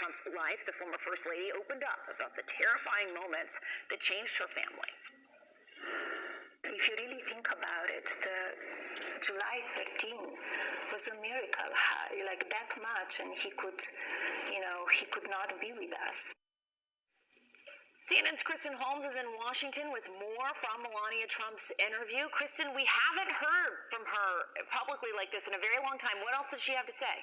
Trump's life, the former First Lady opened up about the terrifying moments that changed her family. If you really think about it, the July 13 was a miracle, like that much, and he could not be with us. CNN's Kristen Holmes is in Washington with more from Melania Trump's interview. Kristen, we haven't heard from her publicly like this in a very long time. What else did she have to say?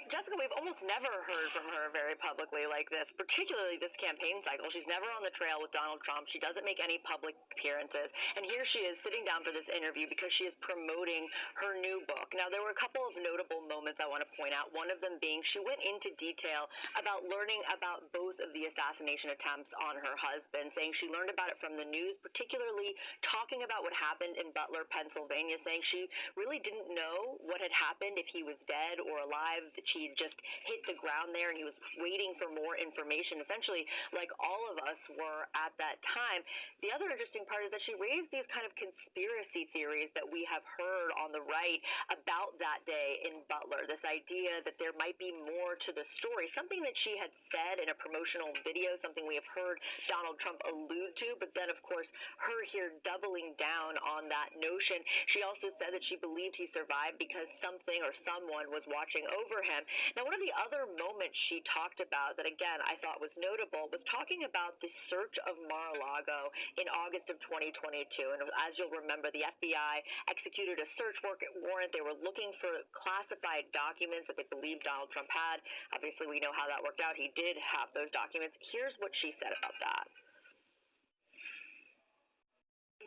Jessica, we've almost never heard from her very publicly like this, particularly this campaign cycle. She's never on the trail with Donald Trump. She doesn't make any public appearances. And here she is sitting down for this interview because she is promoting her new book. Now, there were a couple of notable moments I want to point out, one of them being she went into detail about learning about both of the assassination attempts on her husband, saying she learned about it from the news, particularly talking about what happened in Butler, Pennsylvania, saying she really didn't know what had happened, if he was dead or alive, that she just hit the ground there and he was waiting for more information, essentially like all of us were at that time. The other interesting part is that she raised these kind of conspiracy theories that we have heard on the right about that day in Butler, this idea that there might be more to the story, something that she had said in a promotional video, something we have heard Donald Trump allude to, but then of course her here doubling down on that notion. She also said that she believed he survived because something or someone was watching over him. Now, one of the other moments she talked about that, again, I thought was notable was talking about the search of Mar-a-Lago in August of 2022. And as you'll remember, the FBI executed a search warrant. They were looking for classified documents that they believed Donald Trump had. Obviously, we know how that worked out. He did have those documents. Here's what she said about that.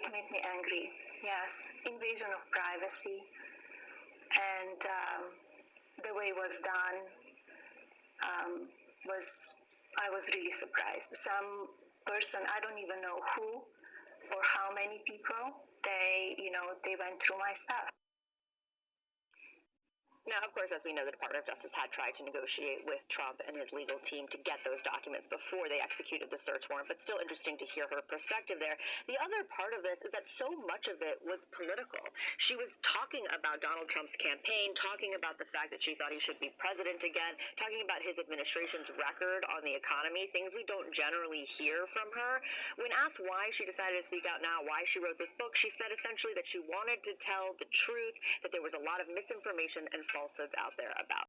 It made me angry. Yes, invasion of privacy. And the way it was done I was really surprised. Some person, I don't even know who or how many people, they went through my stuff. Now, of course, as we know, the Department of Justice had tried to negotiate with Trump and his legal team to get those documents before they executed the search warrant, but still interesting to hear her perspective there. The other part of this is that so much of it was political. She was talking about Donald Trump's campaign, talking about the fact that she thought he should be president again, talking about his administration's record on the economy, things we don't generally hear from her. When asked why she decided to speak out now, why she wrote this book, she said essentially that she wanted to tell the truth, that there was a lot of misinformation and falsehoods out there about